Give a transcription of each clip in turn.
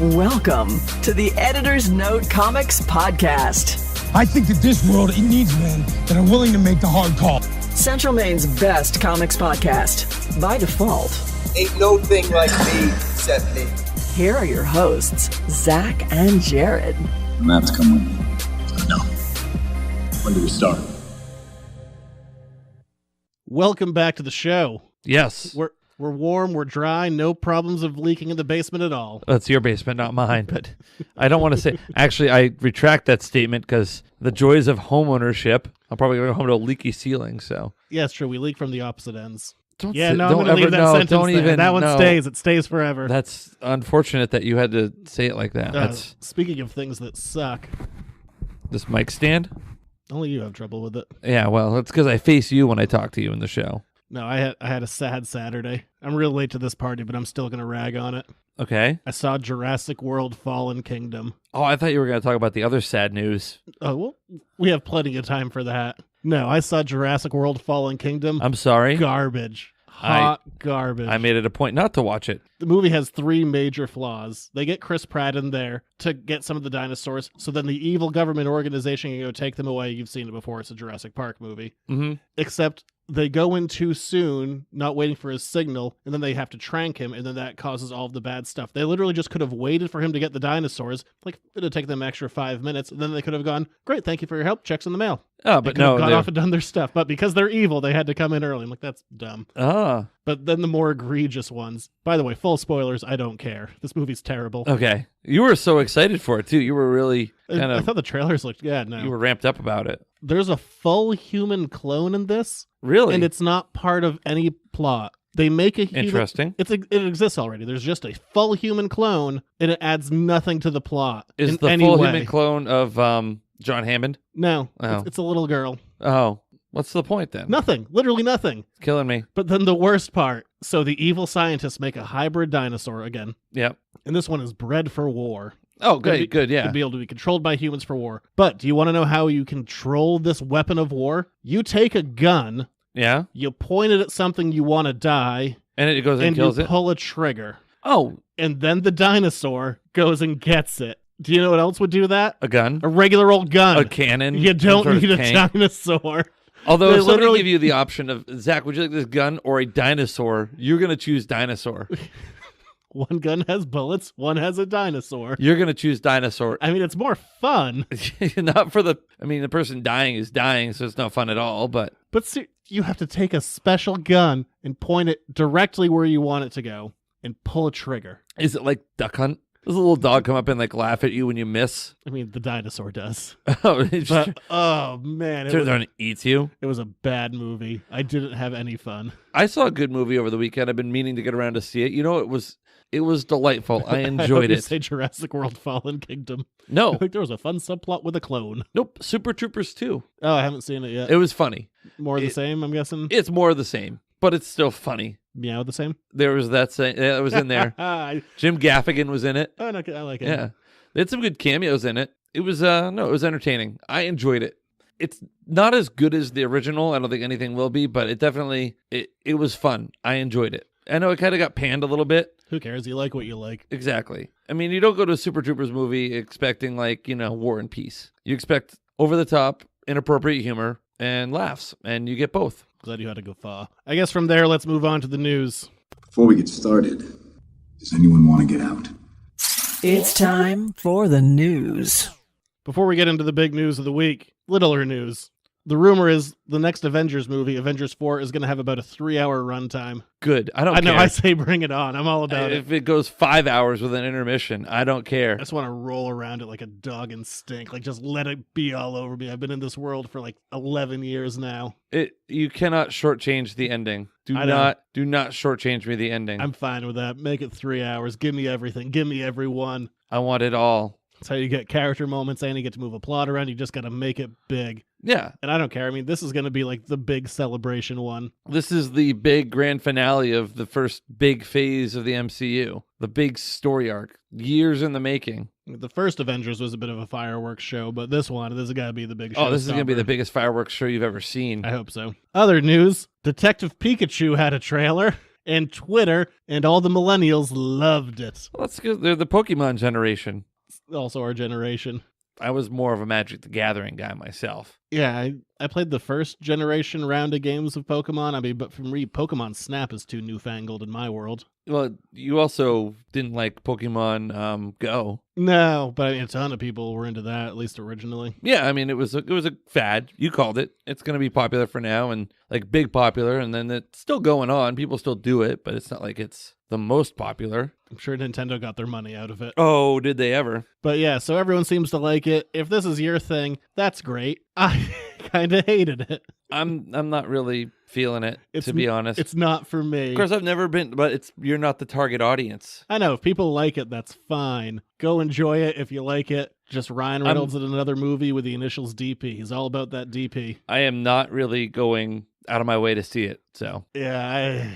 Welcome to the Editor's Note Comics Podcast. I think that this world, it needs men that are willing to make the hard call. Central Maine's best comics podcast, by default. Ain't no thing like me except me. Here are your hosts, Zach and Jared. Matt's coming. No. When do we start? Welcome back to the show. Yes. We're warm, we're dry, no problems of leaking in the basement at all. That's your basement, not mine, but I don't want to say... Actually, I retract that statement because the joys of home ownership, I'm probably going to go home to a leaky ceiling, so... Yeah, it's true. We leak from the opposite ends. I'm going to leave that sentence there. That one stays. It stays forever. That's unfortunate that you had to say it like that. That's Speaking of things that suck. This mic stand? Only you have trouble with it. Yeah, well, it's because I face you when I talk to you in the show. No, I had a sad Saturday. I'm real late to this party, but I'm still going to rag on it. Okay. I saw Jurassic World Fallen Kingdom. Oh, I thought you were going to talk about the other sad news. Oh, well, we have plenty of time for that. No, I saw Jurassic World Fallen Kingdom. I'm sorry. Garbage. Hot garbage. I made it a point not to watch it. The movie has three major flaws. They get Chris Pratt in there to get some of the dinosaurs, so then the evil government organization can go take them away. You've seen it before. It's a Jurassic Park movie. Mm-hmm. Except they go in too soon, not waiting for his signal, and then they have to trank him, and then that causes all of the bad stuff. They literally just could have waited for him to get the dinosaurs. Like, it would take them an extra 5 minutes, and then they could have gone, great, thank you for your help, checks in the mail. Oh, but they no. Have gone off and done their stuff. But because they're evil, they had to come in early. I'm like, that's dumb. Ah. But then the more egregious ones. By the way, full spoilers, I don't care. This movie's terrible. Okay. You were so excited for it, too. You were really kind of... I thought the trailers looked... Yeah, no. You were ramped up about it. There's a full human clone in this. Really? And it's not part of any plot. They make a human... Interesting. It exists already. There's just a full human clone, and it adds nothing to the plot. Is in the any full way. human clone of John Hammond? No. Oh. It's a little girl. Oh. What's the point then? Nothing. Literally nothing. It's killing me. But then the worst part. So the evil scientists make a hybrid dinosaur again. Yep. And this one is bred for war. Oh, good, yeah. To be able to be controlled by humans for war. But do you want to know how you control this weapon of war? You take a gun, Yeah. you point it at something you want to die, And it goes and kills you it? pull a trigger. Oh. And then the dinosaur goes and gets it. Do you know what else would do that? A gun? A regular old gun. A cannon? You don't some sort need of a tank? dinosaur. Although They if somebody literally- give you the option of, Zach, would you like this gun or a dinosaur? You're going to choose dinosaur. One gun has bullets, one has a dinosaur. You're going to choose dinosaur. I mean, it's more fun. Not for the... I mean, the person dying is dying, so it's not fun at all, but... But you have to take a special gun and point it directly where you want it to go and pull a trigger. Is it like Duck Hunt? Does a little dog come up and like laugh at you when you miss? I mean, the dinosaur does. Oh, it just But, oh man, turns around and eats you? it was a bad movie. I didn't have any fun. I saw a good movie over the weekend. I've been meaning to get around to see it. You know, it was delightful. I enjoyed I it. Say Jurassic World Fallen Kingdom. I No. think there was a fun subplot with a clone. Nope. Super Troopers 2. Oh, I haven't seen it yet. It was funny. More of the same, I'm guessing. It's more of the same, but it's still funny. Meow the same. There was that was in there. Jim Gaffigan was in it. Oh, no, I like it. Yeah. They had some good cameos in it. It was it was entertaining. I enjoyed it. It's not as good as the original. I don't think anything will be, but it definitely it was fun. I enjoyed it. I know it kind of got panned a little bit. Who cares? You like what you like. Exactly. I mean, you don't go to a Super Troopers movie expecting war and peace. You expect over the top, inappropriate humor and laughs, and you get both. Glad you had to go far. I guess from there, let's move on to the news. Before we get started, does anyone want to get out? It's time for the news. Before we get into the big news of the week, littler news. The rumor is the next Avengers movie, Avengers 4, is going to have about a 3-hour runtime. Good. I don't I know, care. I say bring it on. I'm all about it. If it goes 5 hours with an intermission, I don't care. I just want to roll around it like a dog and stink. Like, just let it be all over me. I've been in this world for like 11 years now. You cannot shortchange the ending. Do not shortchange me the ending. I'm fine with that. Make it 3 hours. Give me everything. Give me everyone. I want it all. That's how you get character moments and you get to move a plot around. You just got to make it big. Yeah. And I don't care. I mean, this is going to be like the big celebration one. This is the big grand finale of the first big phase of the MCU. The big story arc. Years in the making. The first Avengers was a bit of a fireworks show, but this has got to be the big show. Oh, this is going to be the biggest fireworks show you've ever seen. I hope so. Other news, Detective Pikachu had a trailer. and Twitter, and all the millennials loved it. Well, that's because they're the Pokemon generation. Also our generation. I was more of a Magic the Gathering guy myself. Yeah, I played the first generation round of games of Pokemon. I mean, but for me, Pokemon Snap is too newfangled in my world. Well, you also didn't like Pokemon Go. No, but I mean, a ton of people were into that, at least originally. Yeah, I mean, it was a fad. You called it. It's going to be popular for now and like big popular, and then it's still going on. People still do it, but it's not like it's the most popular. I'm sure Nintendo got their money out of it. Oh, did they ever? But yeah, so everyone seems to like it. If this is your thing, that's great. I kind of hated it. I'm not really feeling it, to be honest. It's not for me. Of course, I've never been, but you're not the target audience. I know, if people like it, that's fine. Go enjoy it if you like it. Just Ryan Reynolds in another movie with the initials DP. He's all about that DP. I am not really going out of my way to see it, so. Yeah,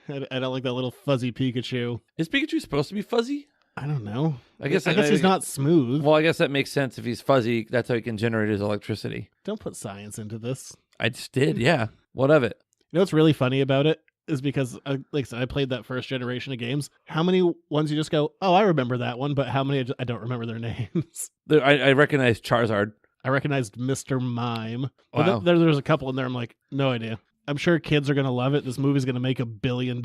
I don't like that little fuzzy Pikachu. Is Pikachu supposed to be fuzzy? I don't know. I guess he's not smooth. Well, I guess that makes sense. If he's fuzzy, that's how he can generate his electricity. Don't put science into this. I just did, yeah. What of it? You know what's really funny about it is because, like I said, I played that first generation of games. How many ones you just go, oh, I remember that one, but how many I don't remember their names? I recognize Charizard. I recognized Mr. Mime. Wow. But there's a couple in there I'm like, no idea. I'm sure kids are going to love it. This movie's going to make $1 billion.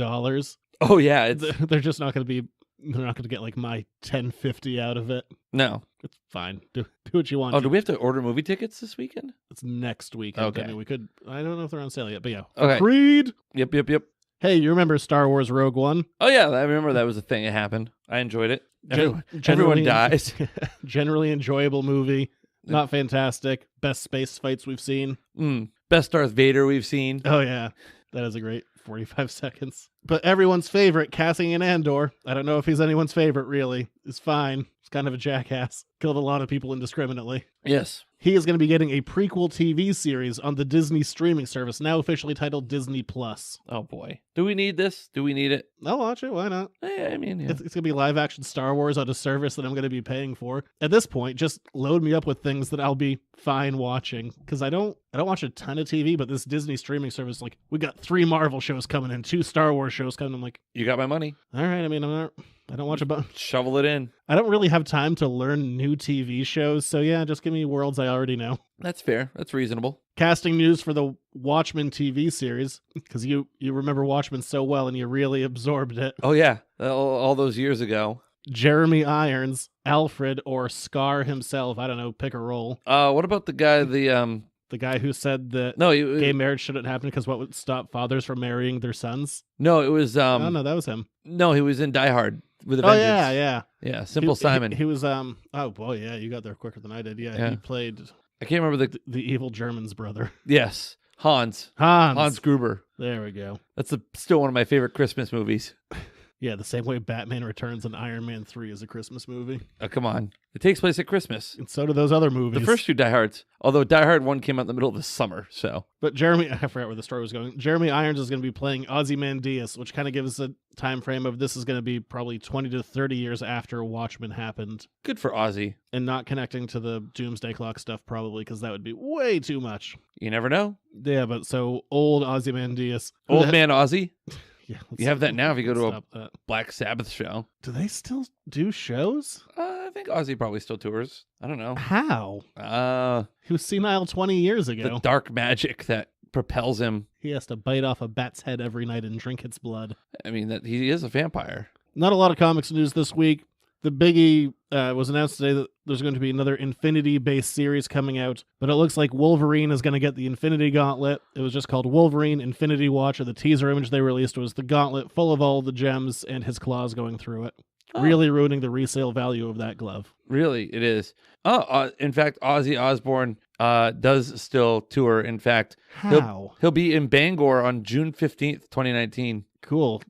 Oh, yeah. They're just not going to be... They're not going to get like my 1050 out of it. No. It's fine. Do what you want. Oh, do we have to order movie tickets this weekend? It's next week. Okay. I mean, we could. I don't know if they're on sale yet, but yeah. Okay. Creed. Yep. Hey, you remember Star Wars Rogue One? Oh, yeah. I remember that was a thing that happened. I enjoyed it. Everyone Generally- dies. Generally enjoyable movie. Not fantastic. Best space fights we've seen. Best Darth Vader we've seen. Oh, yeah. That is a great 45 seconds. But everyone's favorite, Cassian Andor. I don't know if he's anyone's favorite, really. It's fine. He's kind of a jackass. Killed a lot of people indiscriminately. Yes. He is going to be getting a prequel TV series on the Disney streaming service, now officially titled Disney Plus. Oh, boy. Do we need this? Do we need it? I'll watch it. Why not? Yeah, I mean, yeah. It's going to be live action Star Wars on a service that I'm going to be paying for. At this point, just load me up with things that I'll be fine watching. Because I don't watch a ton of TV, but this Disney streaming service, like, we got 3 Marvel shows coming and 2 Star Wars shows coming. I'm like, You got my money. all right. I mean, I don't watch a bunch. Shovel it in. I don't really have time to learn new TV shows. So yeah, just give me worlds I already know. That's fair. That's reasonable. Casting news for the Watchmen TV series, because you remember Watchmen so well and you really absorbed it. Oh, yeah. All those years ago. Jeremy Irons, Alfred, or Scar himself. I don't know, pick a role. What about the guy, the guy who said that No, gay marriage shouldn't happen because what would stop fathers from marrying their sons? No, it was oh, no, that was him. No, he was in Die Hard with a Oh, Vengeance. yeah. Yeah, Simple Simon. He was, oh, boy, yeah, you got there quicker than I did. Yeah. He played I can't remember the evil German's brother. Yes, Hans Gruber. There we go. That's still one of my favorite Christmas movies. Yeah, the same way Batman Returns and Iron Man 3 is a Christmas movie. Oh, come on. It takes place at Christmas. And so do those other movies. The first 2 Die Hards. Although Die Hard 1 came out in the middle of the summer, so. But I forgot where the story was going. Jeremy Irons is going to be playing Ozymandias, which kind of gives us a time frame of this is going to be probably 20 to 30 years after Watchmen happened. Good for Ozzy. And not connecting to the Doomsday Clock stuff, probably, because that would be way too much. You never know. Yeah, but so old Ozymandias. Old man Ozzy. Yeah, you have that now if you go to a Black Sabbath show. Do they still do shows? I think Ozzy probably still tours. I don't know. How? He was senile 20 years ago. The dark magic that propels him. He has to bite off a bat's head every night and drink its blood. I mean, that he is a vampire. Not a lot of comics news this week. The biggie was announced today that there's going to be another Infinity-based series coming out, but it looks like Wolverine is going to get the Infinity Gauntlet. It was just called Wolverine Infinity Watcher. The teaser image they released was the gauntlet full of all the gems and his claws going through it. Oh. Really ruining the resale value of that glove. Really, it is. In fact, Ozzy Osbourne does still tour. In fact, he'll be in Bangor on June 15th, 2019. Cool.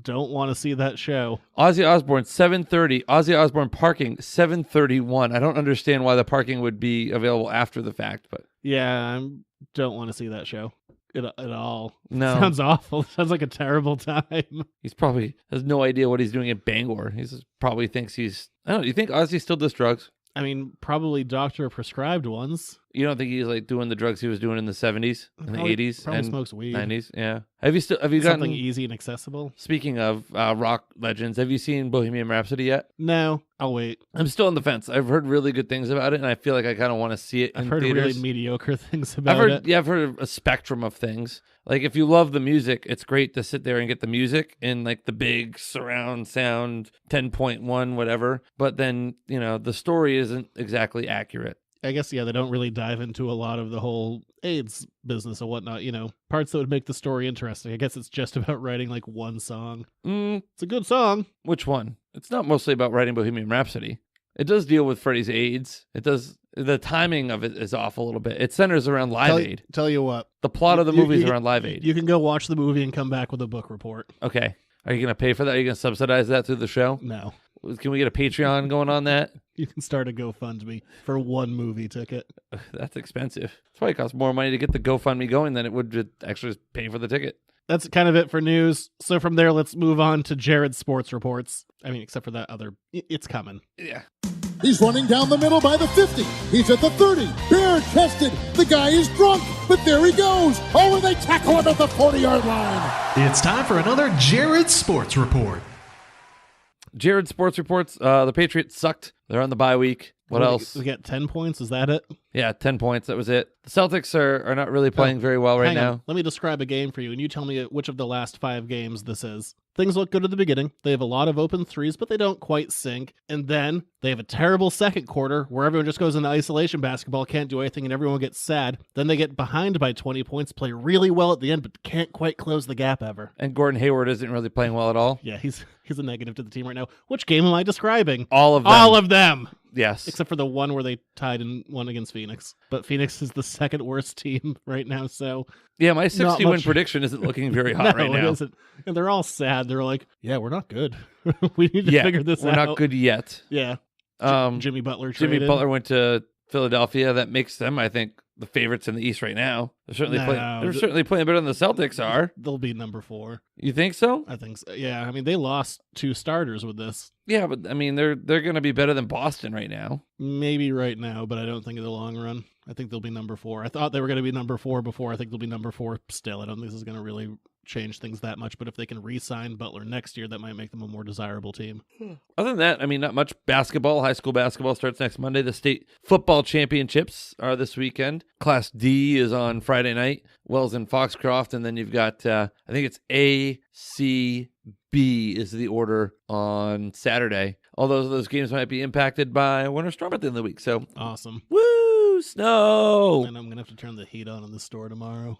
Don't want to see that show. Ozzy Osbourne, 7:30. Ozzy Osbourne parking, 7:31. I don't understand why the parking would be available after the fact, but yeah, I don't want to see that show at all. No, sounds awful. Sounds like a terrible time. He's probably has no idea what he's doing at Bangor. He probably thinks I don't know. Do you think Ozzy still does drugs? I mean, probably doctor prescribed ones. You don't think he's like doing the drugs he was doing in the 70s and the 80s Probably and smokes weed. 90s? Yeah. Have you gotten Something easy and accessible? Speaking of rock legends, have you seen Bohemian Rhapsody yet? No, I'll wait. I'm still on the fence. I've heard really good things about it, and I feel like I kind of want to see it I've in heard theaters. really mediocre things about it. I've heard a spectrum of things. Like if you love the music, it's great to sit there and get the music in like the big surround sound 10.1 whatever. But then, the story isn't exactly accurate. I guess, they don't really dive into a lot of the whole AIDS business and whatnot, parts that would make the story interesting. I guess it's just about writing like one song. It's a good song. Which one? It's not mostly about writing Bohemian Rhapsody. It does deal with Freddie's AIDS. It does. The timing of it is off a little bit. It centers around Live Aid. Tell you what. The plot of the movie is around Live Aid. You can go watch the movie and come back with a book report. Okay. Are you going to pay for that? Are you going to subsidize that through the show? No. Can we get a Patreon going on that? You can start a GoFundMe for one movie ticket. That's expensive. It's probably costs more money to get the GoFundMe going than it would to actually pay for the ticket. That's kind of it for news. So from there, let's move on to Jared's sports reports. I mean, except for that other, it's coming. Yeah. He's running down the middle by the 50. He's at the 30. Bare-chested. The guy is drunk, but there he goes. Oh, and they tackle him at the 40-yard line. It's time for another Jared Sports Report. Jared Sports Reports. The Patriots sucked. They're on the bye week. What else? We got 10 points. Is that it? Yeah, 10 points. That was it. The Celtics are not really playing very well right Hang on. now. Let me describe a game for you, and you tell me which of the last 5 games this is. Things look good at the beginning. They have a lot of open threes, but they don't quite sink. And then they have a terrible second quarter where everyone just goes into isolation basketball, can't do anything, and everyone gets sad. Then they get behind by 20 points, play really well at the end, but can't quite close the gap ever. And Gordon Hayward isn't really playing well at all. Yeah, he's a negative to the team right now. Which game am I describing? All of them. All of them. Yes. Except for the one where they tied and won against Phoenix. But Phoenix is the second worst team right now, so... Yeah, my 60-win much... prediction isn't looking very hot right now. No, it isn't. And they're all sad. They're like, yeah, we're not good. We need to figure this out. We're not good yet. Yeah. Jimmy Butler traded. Jimmy Butler went to Philadelphia. That makes them, I think, the favorites in the East right now. They're certainly playing better than the Celtics are. They'll be number 4. You think so? I think so. Yeah, I mean, they lost 2 starters with this. Yeah, but I mean, they're going to be better than Boston right now. Maybe right now, but I don't think in the long run. I think they'll be number 4. I thought they were going to be number 4 before. I think they'll be number 4 still. I don't think this is going to really change things that much, but if they can re-sign Butler next year, that might make them a more desirable team. Other than that, I mean, not much basketball. High school basketball starts next Monday. The state football championships are this weekend. Class D is on Friday night. Wells and Foxcroft, and then you've got, I think it's A, C, B is the order on Saturday. Although those games might be impacted by winter storm at the end of the week. So awesome. Woo! Snow! And I'm going to have to turn the heat on in the store tomorrow.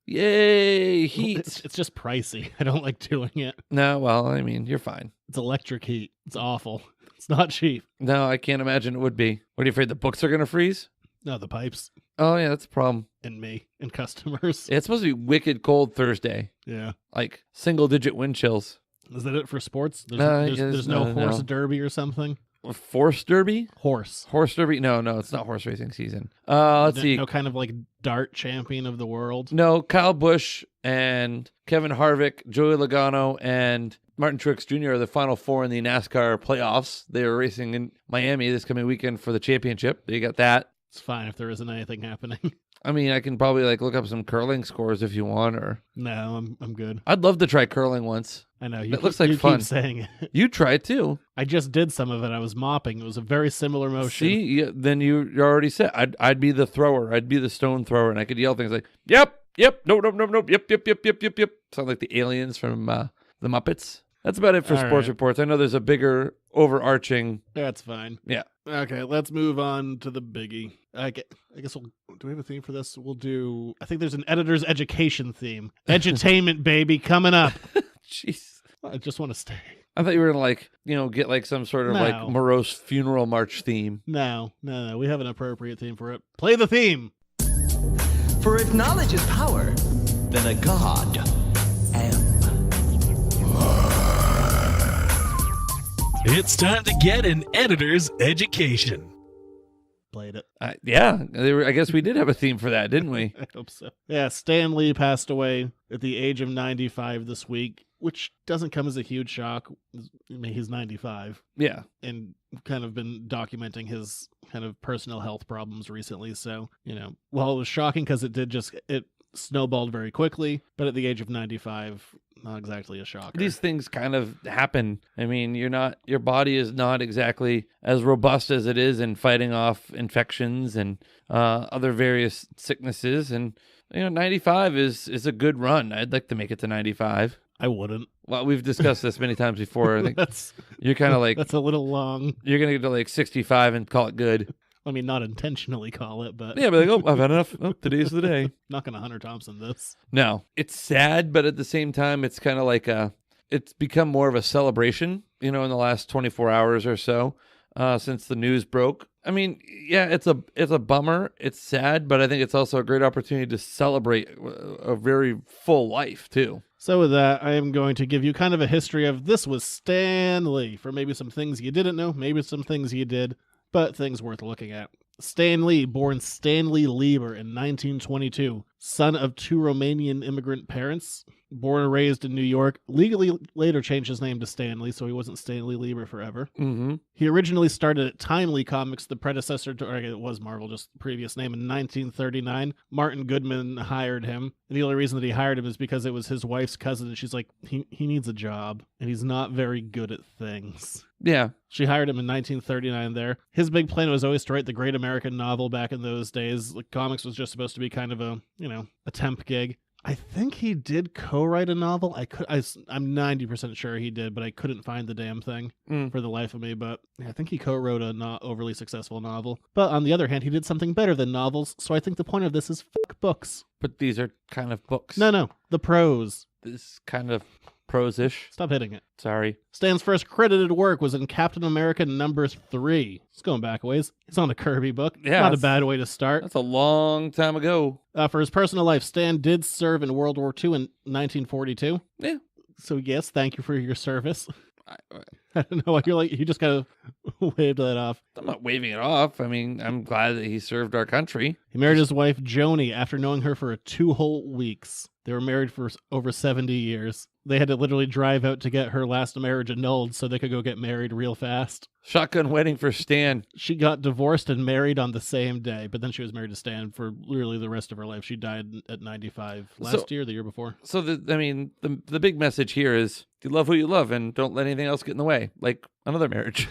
Yay, heat. It's just pricey. I don't like doing it. No, well, I mean, you're fine. It's electric heat. It's awful. It's not cheap. No, I can't imagine it would be. What, are you afraid the books are going to freeze? No, the pipes. Oh, yeah, that's a problem. And me. And customers. Yeah, it's supposed to be wicked cold Thursday. Yeah. Like single-digit wind chills. Is that it for sports? There's no horse derby or something? Force derby? Horse derby? No, it's not horse racing season. Let's see. No kind of like dart champion of the world? No, Kyle Busch and Kevin Harvick, Joey Logano, and Martin Truex Jr. are the final 4 in the NASCAR playoffs. They are racing in Miami this coming weekend for the championship. You got that. It's fine if there isn't anything happening. I mean, I can probably look up some curling scores if you want, or no, I'm good. I'd love to try curling once. I know it looks like fun. Keep saying it. You try it too. I just did some of it. I was mopping. It was a very similar motion. See, then you already said I'd be the thrower. I'd be the stone thrower, and I could yell things like "Yep, nope, yep." Sound like the aliens from the Muppets. That's about it for sports reports. I know there's a bigger overarching. That's fine. Yeah. Okay, let's move on to the biggie. I guess do we have a theme for this? I think there's an editor's education theme. Edutainment, baby, coming up. Jeez. I just want to stay. I thought you were going to get some sort of morose funeral march theme. No. We have an appropriate theme for it. Play the theme. For if knowledge is power, then a god am. It's time to get an editor's education. played it. Yeah, I guess we did have a theme for that, didn't we? I hope so. Yeah, Stan Lee passed away at the age of 95 this week, which doesn't come as a huge shock. I mean, he's 95 Yeah. and kind of been documenting his kind of personal health problems recently. So, while it was shocking because it snowballed very quickly, but at the age of 95, not exactly a shocker. These things kind of happen. I mean, your body is not exactly as robust as it is in fighting off infections and other various sicknesses. And 95 is a good run. I'd like to make it to 95. I wouldn't. Well, we've discussed this many times before. I think you're kind of like that's a little long. You're gonna get to like 65 and call it good. I mean, not intentionally call it, but yeah, but like, I've had enough. Today's the day. Not gonna Hunter Thompson this. No, it's sad, but at the same time, it's kind of like it's become more of a celebration. In the last 24 hours or so, since the news broke. I mean, yeah, it's a bummer. It's sad, but I think it's also a great opportunity to celebrate a very full life too. So with that, I am going to give you kind of a history of this was Stan Lee for maybe some things you didn't know, maybe some things you did, but things worth looking at. Stan Lee, born Stanley Lieber in 1922, son of two Romanian immigrant parents, born and raised in New York, legally later changed his name to Stanley, so he wasn't Stanley Lieber forever. Mm-hmm. He originally started at Timely Comics, the predecessor to, or it was Marvel, just the previous name, in 1939. Martin Goodman hired him. And the only reason that he hired him is because it was his wife's cousin, and she's like, he needs a job, and he's not very good at things. Yeah. She hired him in 1939 there. His big plan was always to write the great American novel back in those days. Like, comics was just supposed to be kind of a temp gig. I think he did co-write a novel. I'm 90% sure he did, but I couldn't find the damn thing for the life of me. But I think he co-wrote a not overly successful novel. But on the other hand, he did something better than novels, so I think the point of this is fuck books. But these are kind of books. No, the prose. This kind of prose-ish. Stop hitting it. Sorry. Stan's first credited work was in Captain America #3. It's going back a ways. It's on a Kirby book. Yeah, not a bad way to start. That's a long time ago. For his personal life, Stan did serve in World War II in 1942. Yeah. So yes, thank you for your service. I don't know why you just kind of waved that off. I'm not waving it off. I mean, I'm glad that he served our country. He married his wife, Joni, after knowing her for 2 whole weeks. They were married for over 70 years. They had to literally drive out to get her last marriage annulled so they could go get married real fast. Shotgun wedding for Stan. She got divorced and married on the same day, but then she was married to Stan for literally the rest of her life. She died at 95 last year, the year before. So, the big message here is you love who you love and don't let anything else get in the way, like another marriage.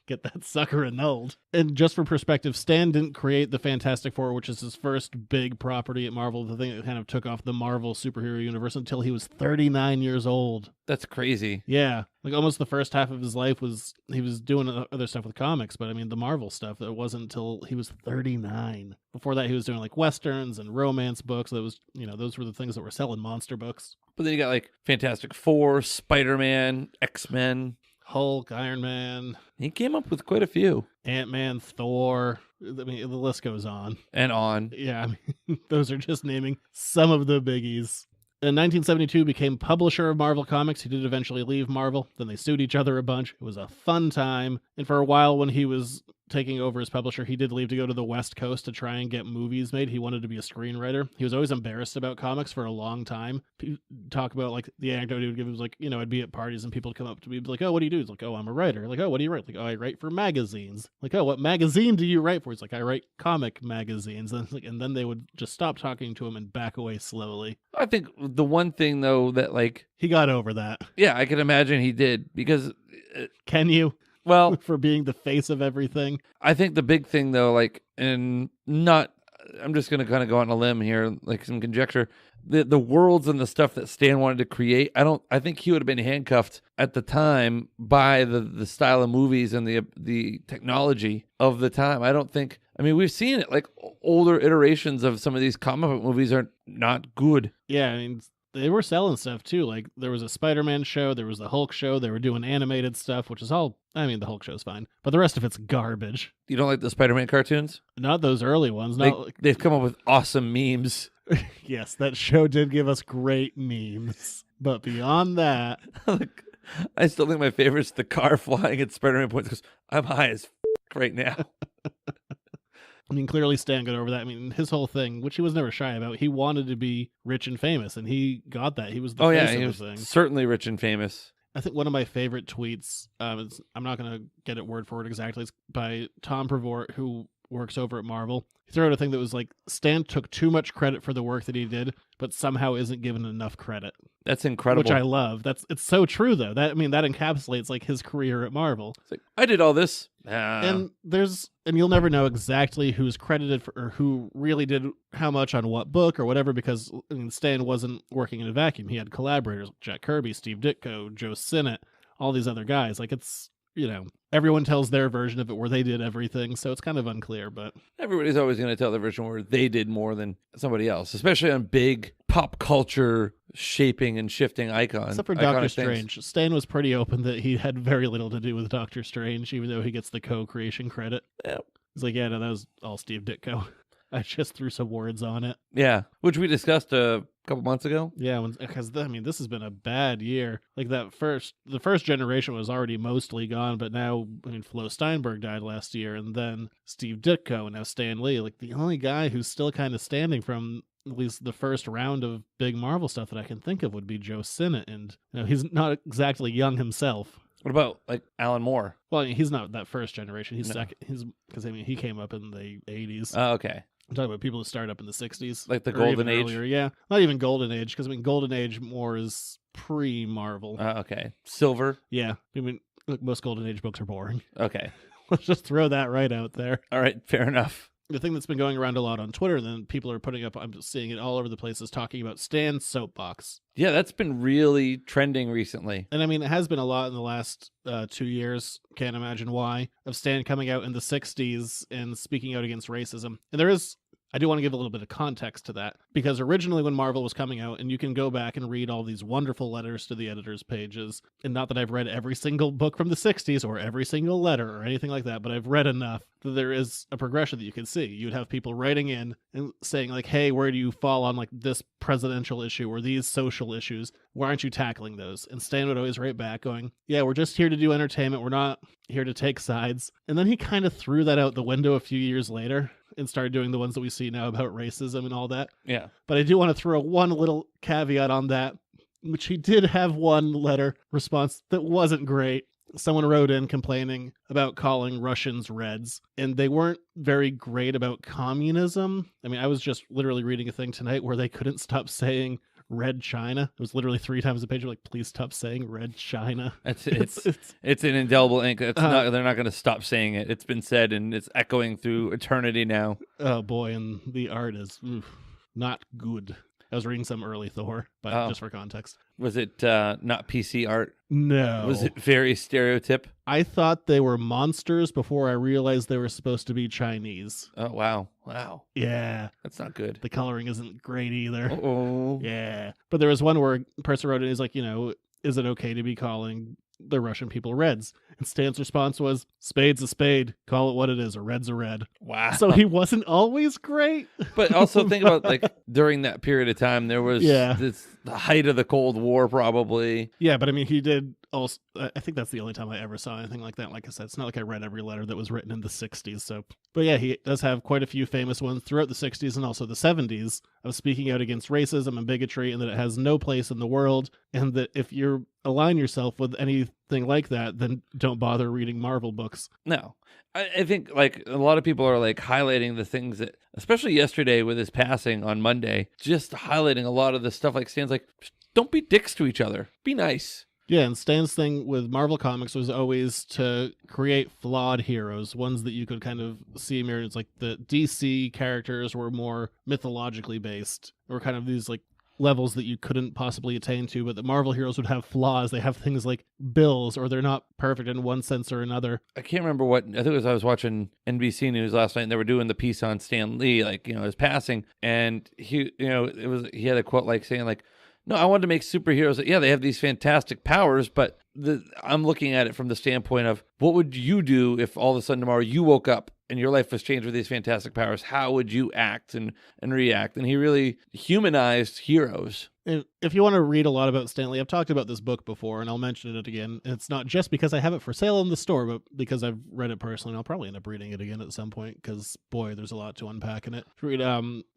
Get that sucker annulled. And just for perspective, Stan didn't create the Fantastic Four, which is his first big property at Marvel, the thing that kind of took off the Marvel superhero universe, until he was 39 years old. That's crazy. Yeah. Like almost the first half of his life he was doing other stuff with comics, but I mean the Marvel stuff, it wasn't until he was 39. Before that he was doing like westerns and romance books. That was, those were the things that were selling monster books. But then you got like Fantastic Four, Spider-Man, X-Men, Hulk, Iron Man. He came up with quite a few. Ant-Man, Thor. I mean, the list goes on. And on. Yeah, I mean, those are just naming some of the biggies. In 1972, became publisher of Marvel Comics. He did eventually leave Marvel. Then they sued each other a bunch. It was a fun time. And for a while, when he was taking over as publisher, he did leave to go to the West Coast to try and get movies made. He wanted to be a screenwriter. He was always embarrassed about comics for a long time. Talk about like the anecdote he would give was like, I'd be at parties and people would come up to me and be like, oh, what do you do? He's like, oh, I'm a writer. Like, oh, what do you write? Like, oh, I write for magazines. Like, oh, what magazine do you write for? He's like, I write comic magazines. And then they would just stop talking to him and back away slowly. I think the one thing though that like he got over that. Yeah, I can imagine he did because can you? Well, for being the face of everything. I think the big thing though, like, and not, I'm just going to kind of go on a limb here, like some conjecture, the worlds and the stuff that Stan wanted to create. I think he would have been handcuffed at the time by the style of movies and the technology of the time. We've seen it, like older iterations of some of these comic book movies are not good. Yeah. I mean, they were selling stuff too. Like there was a Spider-Man show, there was the Hulk show, they were doing animated stuff, which is all, the Hulk show's fine, but the rest of it's garbage. You don't like the Spider-Man cartoons? Not those early ones. They've come up with awesome memes. Yes, that show did give us great memes. But beyond that, I still think my favorite's the car flying at Spider-Man points because I'm high as right now. I mean, clearly Stan got over that. I mean, his whole thing, which he was never shy about, he wanted to be rich and famous, and he got that. He was the face he of was the thing. certainly rich and famous. I think one of my favorite tweets, I'm not going to get it word for word exactly, it's by Tom Brevoort, who works over at Marvel. He threw out a thing that was like, Stan took too much credit for the work that he did, but somehow isn't given enough credit. That's incredible. Which I love. It's so true, though. That encapsulates like his career at Marvel. It's like, I did all this. And you'll never know exactly who's credited for, or who really did how much on what book or whatever, because Stan wasn't working in a vacuum. He had collaborators, Jack Kirby, Steve Ditko, Joe Sinnott, all these other guys. Like, it's, everyone tells their version of it where they did everything, so it's kind of unclear, but everybody's always going to tell their version where they did more than somebody else, especially on big pop culture shaping and shifting icons. Except for Doctor Strange. Stan was pretty open that he had very little to do with Doctor Strange, even though he gets the co-creation credit. Yeah. He's like, yeah, no, that was all Steve Ditko. I just threw some words on it. Yeah, which we discussed a couple months ago. Yeah, because this has been a bad year. Like the first generation was already mostly gone, but now, Flo Steinberg died last year, and then Steve Ditko, and now Stan Lee. Like the only guy who's still kind of standing from at least the first round of big Marvel stuff that I can think of would be Joe Sinnott, and he's not exactly young himself. What about like Alan Moore? Well, he's not that first generation. He's second. Because he came up in the 80s. Oh, okay. I'm talking about people who started up in the 60s. Like the Golden Age? Earlier. Yeah, not even Golden Age, because Golden Age more is pre-Marvel. Okay. Silver? Yeah. Look, most Golden Age books are boring. Okay. Let's just throw that right out there. All right, fair enough. The thing that's been going around a lot on Twitter, and then people are putting up, I'm just seeing it all over the place, is talking about Stan's soapbox. Yeah, that's been really trending recently. And it has been a lot in the last 2 years, can't imagine why, of Stan coming out in the 60s and speaking out against racism. And I do want to give a little bit of context to that, because originally when Marvel was coming out, and you can go back and read all these wonderful letters to the editors' pages, and not that I've read every single book from the 60s or every single letter or anything like that, but I've read enough that there is a progression that you can see. You'd have people writing in and saying like, hey, where do you fall on like this presidential issue or these social issues? Why aren't you tackling those? And Stan would always write back going, yeah, we're just here to do entertainment. We're not here to take sides. And then he kind of threw that out the window a few years later and started doing the ones that we see now about racism and all that. Yeah. But I do want to throw one little caveat on that, which he did have one letter response that wasn't great. Someone wrote in complaining about calling Russians Reds, and they weren't very great about communism. I was just literally reading a thing tonight where they couldn't stop saying Red China. It was literally 3 times a page. Like, please stop saying Red China. It's an indelible ink. They're not going to stop saying it. It's been said, and it's echoing through eternity now. Oh boy, and the art is not good. I was reading some early Thor, but just for context. Was it not PC art? No. Was it very stereotype? I thought they were monsters before I realized they were supposed to be Chinese. Oh, wow. Wow. Yeah. That's not good. The coloring isn't great either. Oh. Yeah. But there was one where a person wrote in, he's like, is it okay to be calling the Russian people Reds? And Stan's response was, spade's a spade. Call it what it is. A red's a red. Wow. So he wasn't always great. But also think about, like, during that period of time, there was the height of the Cold War, probably. Yeah, but he did also, I think that's the only time I ever saw anything like that. Like I said, it's not like I read every letter that was written in the 60s. So, but yeah, he does have quite a few famous ones throughout the 60s and also the 70s of speaking out against racism and bigotry, and that it has no place in the world, and that if you align yourself with anything like that, then don't bother reading Marvel books. No. I think like a lot of people are like highlighting the things that, especially yesterday with his passing on Monday, just highlighting a lot of the stuff. Like Stan's like, don't be dicks to each other. Be nice. Yeah, and Stan's thing with Marvel Comics was always to create flawed heroes, ones that you could kind of see mirrored. It's like the DC characters were more mythologically based, or kind of these like levels that you couldn't possibly attain to, but the Marvel heroes would have flaws. They have things like bills, or they're not perfect in one sense or another. I can't remember what, I think it was, I was watching NBC News last night, and they were doing the piece on Stan Lee, like, his passing, and he had a quote like saying like, no, I wanted to make superheroes. Yeah, they have these fantastic powers, but I'm looking at it from the standpoint of what would you do if all of a sudden tomorrow you woke up and your life was changed with these fantastic powers? How would you act and react? And he really humanized heroes. If you want to read a lot about Stan Lee, I've talked about this book before, and I'll mention it again. It's not just because I have it for sale in the store, but because I've read it personally. And I'll probably end up reading it again at some point because, boy, there's a lot to unpack in it. Read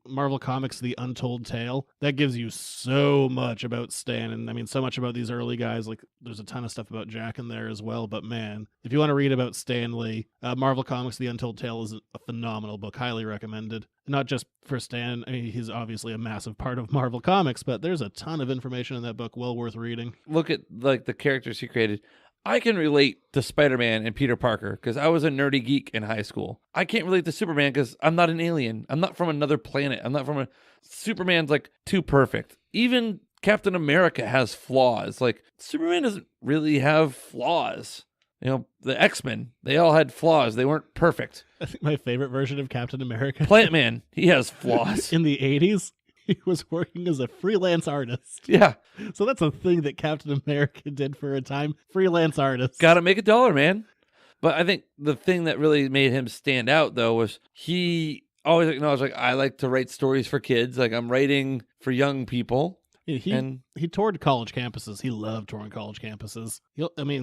Marvel Comics The Untold Tale. That gives you so much about Stan, and I mean so much about these early guys. Like, there's a ton of stuff about Jack in there as well. But man, if you want to read about Stan Lee, Marvel Comics The Untold Tale is a phenomenal book. Highly recommended. Not just for Stan. I mean, he's obviously a massive part of Marvel Comics, but there's a ton of information in that book. Well worth reading. Look at like the characters he created. I can relate to Spider-Man and Peter Parker because I was a nerdy geek in high school. I can't relate to Superman because I'm not an alien. I'm not from another planet. I'm not from a... Superman's like too perfect. Even Captain America has flaws. Like, Superman doesn't really have flaws. You know, the X-Men, they all had flaws. They weren't perfect. I think my favorite version of Captain America... Plant Man, he has flaws. In the 80s, he was working as a freelance artist. Yeah. So that's a thing that Captain America did for a time. Freelance artist. Gotta make $1, man. But I think the thing that really made him stand out, though, was he always acknowledged, like, I like to write stories for kids. Like, I'm writing for young people. He toured college campuses. He loved touring college campuses.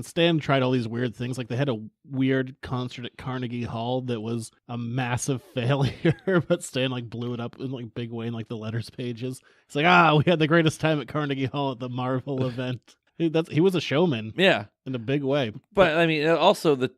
Stan tried all these weird things. Like, they had a weird concert at Carnegie Hall that was a massive failure, but Stan like blew it up in like big way in like the letters pages. It's like, we had the greatest time at Carnegie Hall at the Marvel event. He was a showman. Yeah, in a big way. But I mean, also the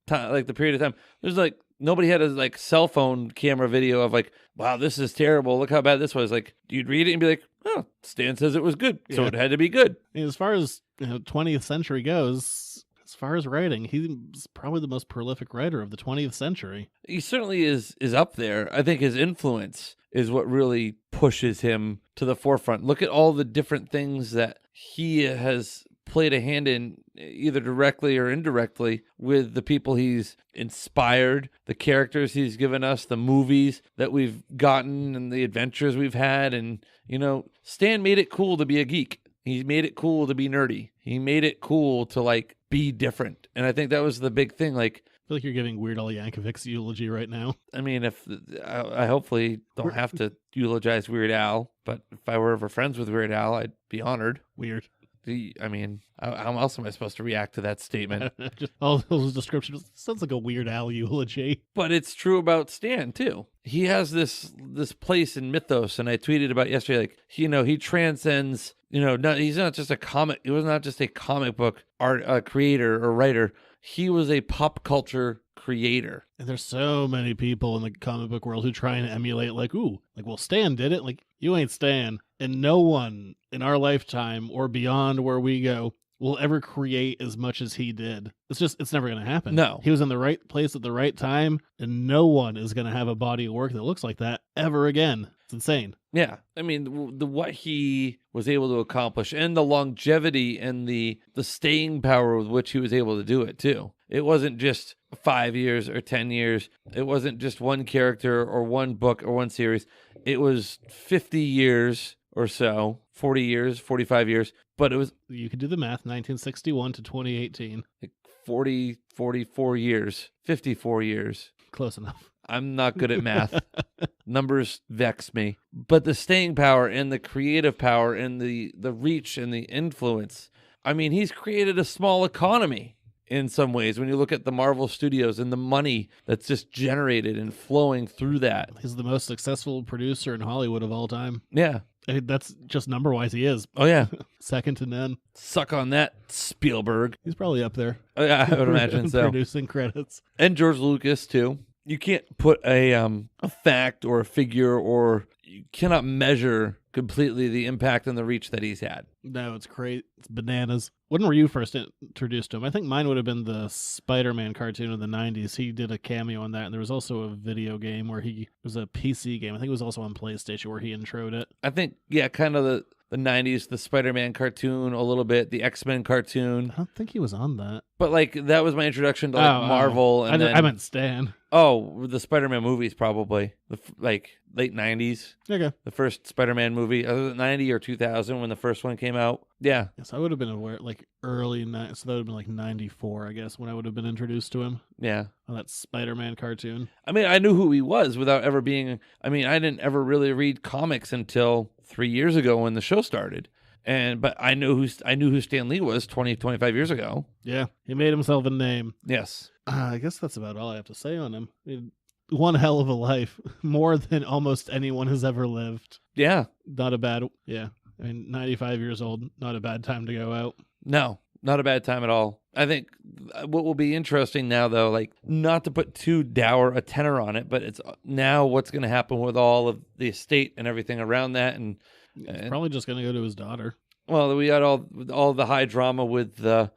time, like the period of time, there's like nobody had a like cell phone camera video of like, wow, this is terrible. Look how bad this was. Like, you'd read it and be like, oh, Stan says it was good, so it had to be good. I mean, as far as 20th century goes, as far as writing, he's probably the most prolific writer of the 20th century. He certainly is up there. I think his influence is what really pushes him to the forefront. Look at all the different things that he has played a hand in, either directly or indirectly, with the people he's inspired, the characters he's given us, the movies that we've gotten, and the adventures we've had. And, Stan made it cool to be a geek. He made it cool to be nerdy. He made it cool to, like, be different. And I think that was the big thing. Like, I feel like you're giving Weird Al Yankovic's eulogy right now. I mean, if I hopefully don't have to eulogize Weird Al, but if I were ever friends with Weird Al, I'd be honored. Weird. I mean, how else am I supposed to react to that statement? Just all those descriptions. Sounds like a Weird Al eulogy. But it's true about Stan, too. He has this place in mythos, and I tweeted about yesterday, like, he transcends, he's not just a comic. He was not just a comic book creator or writer. He was a pop culture creator. And there's so many people in the comic book world who try and emulate, well, Stan did it. Like, you ain't Stan. And no one in our lifetime or beyond where we go will ever create as much as he did. It's never going to happen. No. He was in the right place at the right time, and no one is going to have a body of work that looks like that ever again. It's insane. Yeah. I mean, what he was able to accomplish, and the longevity and the staying power with which he was able to do it, too. It wasn't just 5 years or 10 years. It wasn't just one character or one book or one series. It was 50 years or so, 40 years, 45 years. But it was... You could do the math, 1961 to 2018. Like 40, 44 years, 54 years. Close enough. I'm not good at math. Numbers vex me. But the staying power and the creative power and the reach and the influence. I mean, he's created a small economy in some ways when you look at the Marvel Studios and the money that's just generated and flowing through that. He's the most successful producer in Hollywood of all time. Yeah. I mean, that's just number-wise he is. Oh, yeah. Second to none. Suck on that, Spielberg. He's probably up there. Oh, yeah, I would imagine so. Producing credits. And George Lucas, too. You can't put a fact or a figure, or you cannot measure completely the impact and the reach that he's had. No, it's great. It's bananas. When were you first introduced to him? I think mine would have been the Spider-Man cartoon in the 90s. He did a cameo on that, and there was also a video game where it was a PC game. I think it was also on PlayStation where he introed it. I think, yeah, kind of the 90s, the Spider-Man cartoon a little bit, the X-Men cartoon. I don't think he was on that. But, like, that was my introduction to Marvel. And I meant Stan. Oh, the Spider-Man movies probably. Late 90s. Okay. The first Spider-Man movie. movie. Was it 90 or 2000 when the first one came out? Yeah. Yes, I would have been aware, like early, so that would have been like 94, I guess, when I would have been introduced to him Yeah. on that Spider-Man cartoon. I mean, I knew who he was without ever being, I didn't ever really read comics until 3 years ago when the show started. But I knew who Stan Lee was 25 years ago. Yeah, he made himself a name. Yes. I guess that's about all I have to say on him. I mean, one hell of a life, more than almost anyone has ever lived. Yeah. Not a bad, yeah. I mean, 95 years old, not a bad time to go out. No, not a bad time at all. I think what will be interesting now, though, like not to put too dour a tenor on it, but it's now what's going to happen with all of the estate and everything around that, and It's probably just going to go to his daughter. well, we had all the high drama with the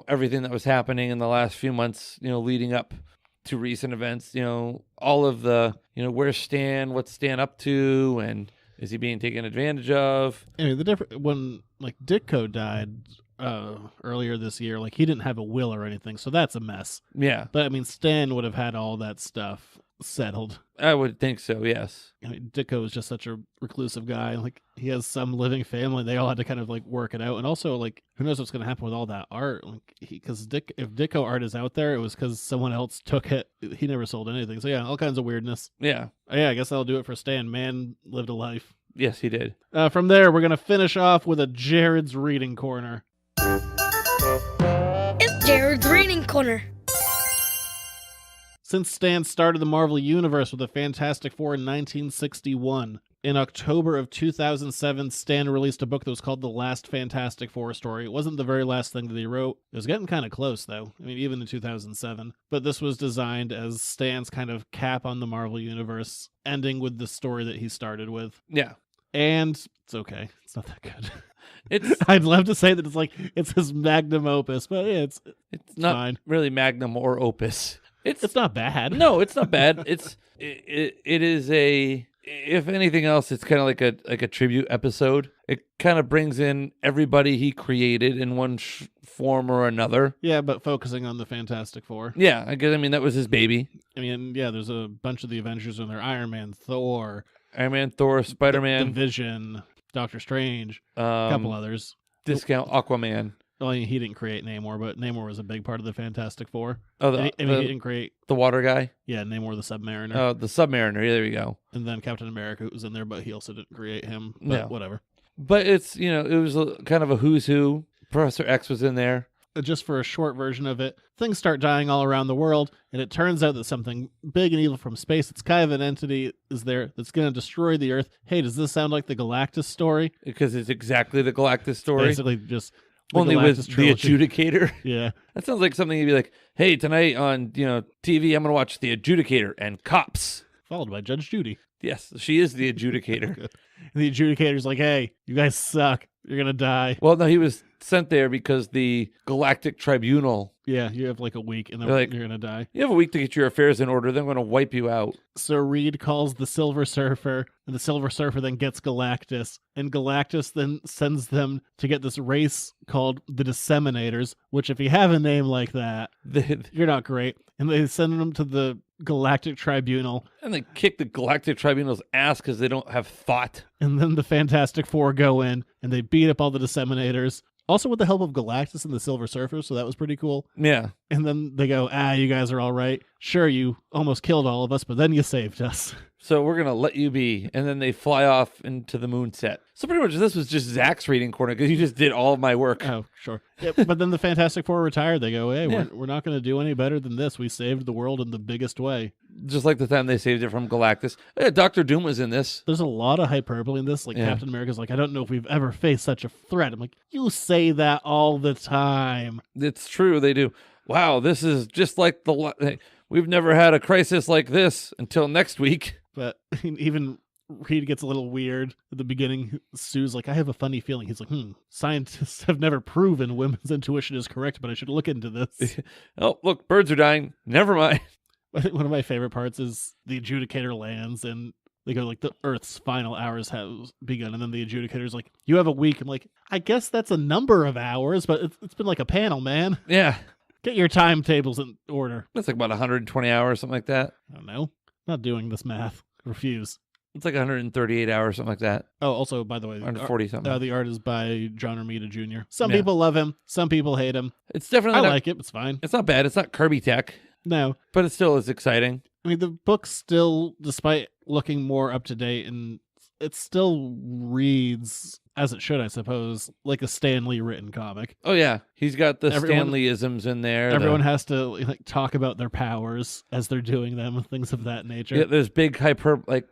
everything that was happening in the last few months, leading up to recent events. All of the where's Stan, what's Stan up to, and is he being taken advantage of? Anyway, the different when like Ditko died earlier this year, like he didn't have a will or anything, so that's a mess. Yeah, But I mean, Stan would have had all that stuff settled. I would think so. Yes. I mean, Ditko is just such a reclusive guy. Like he has some living family. They all had to kind of like work it out. And also, like, who knows what's going to happen with all that art? Like, because if Ditko art is out there, it was because someone else took it. He never sold anything. So yeah, all kinds of weirdness. Yeah. Yeah, I guess that'll do it for Stan. Man lived a life. Yes, he did. From there, we're going to finish off with a Jared's Reading Corner. It's Jared's Reading Corner. Since Stan started the Marvel Universe with the Fantastic Four in 1961, in October of 2007, Stan released a book that was called The Last Fantastic Four Story. It wasn't the very last thing that he wrote. It was getting kind of close, though. I mean, even in 2007. But this was designed as Stan's kind of cap on the Marvel Universe, ending with the story that he started with. Yeah. And it's okay. It's not that good. It's I'd love to say that it's his magnum opus, but yeah, it's not fine. really magnum or opus. It's not bad. No, it's not bad. It is a, if anything else, it's kind of like a tribute episode. It kind of brings in everybody he created in one form or another. Yeah, but focusing on the Fantastic Four. Yeah, that was his baby. I mean, yeah, there's a bunch of the Avengers in there: Iron Man, Thor, Thor, Spider-Man, the Vision, Doctor Strange, a couple others. Discount Aquaman. Well, he didn't create Namor, but Namor was a big part of the Fantastic Four. Oh, he didn't create the water guy. Yeah, Namor the Submariner. Oh, the Submariner. Yeah, there you go. And then Captain America was in there, but he also didn't create him. But No. whatever. But it's it was kind of a who's who. Professor X was in there. Just for a short version of it, things start dying all around the world, and it turns out that something big and evil from space, it's kind of an entity, is there that's going to destroy the Earth. Hey, does this sound like the Galactus story? Because it's exactly the Galactus story. Basically just the Only Galactus with trilogy. the Adjudicator. Yeah. That sounds like something you'd be like, hey, tonight on TV, I'm going to watch The Adjudicator and Cops. Followed by Judge Judy. Yes, she is the Adjudicator. And the Adjudicator's like, hey, you guys suck. You're going to die. Well, no, he was sent there because the Galactic Tribunal. Yeah, you have like a week and then They're like, you're going to die. You have a week to get your affairs in order, then I'm going to wipe you out. So Reed calls the Silver Surfer, and the Silver Surfer then gets Galactus, and Galactus then sends them to get this race called the Disseminators, which if you have a name like that, you're not great. And they send them to the Galactic Tribunal. And they kick the Galactic Tribunal's ass because they don't have thought. And then the Fantastic Four go in, and they beat up all the Disseminators. Also with the help of Galactus and the Silver Surfer, so that was pretty cool. Yeah. And then they go, you guys are all right. Sure, you almost killed all of us, but then you saved us. So we're going to let you be. And then they fly off into the moon set. So pretty much this was just Zach's reading corner because you just did all of my work. Oh, sure. Yeah, but then the Fantastic Four retired. They go, hey, Yeah. we're not going to do any better than this. We saved the world in the biggest way. Just like the time they saved it from Galactus. Yeah, Dr. Doom was in this. There's a lot of hyperbole in this. Like Yeah. Captain America's like, I don't know if we've ever faced such a threat. I'm like, you say that all the time. It's true, they do. Wow, this is just like we've never had a crisis like this until next week. But even Reed gets a little weird at the beginning. Sue's like, I have a funny feeling. He's like, scientists have never proven women's intuition is correct, but I should look into this. Oh, look, birds are dying. Never mind. I think one of my favorite parts is the Adjudicator lands and they go like, the Earth's final hours have begun. And then the Adjudicator's like, you have a week. I'm like, I guess that's a number of hours, but it's been like a panel, man. Yeah. Get your timetables in order. That's like about 120 hours, something like that. I don't know. Not doing this math. Refuse. It's like 138 hours, something like that. Oh, also, by the way, 140 something. the art is by John Romita Jr. Some Yeah. people love him. Some people hate him. It's definitely I not, like it. It's fine. It's not bad. It's not Kirby tech, No. but it still is exciting. I mean, the book still, despite looking more up to date, and it still reads, as it should, I suppose, like a Stan Lee written comic. Oh yeah, he's got the Everyone- Stanley-isms in there. Everyone has to like talk about their powers as they're doing them and things of that nature. Yeah, there's big hyperbolic.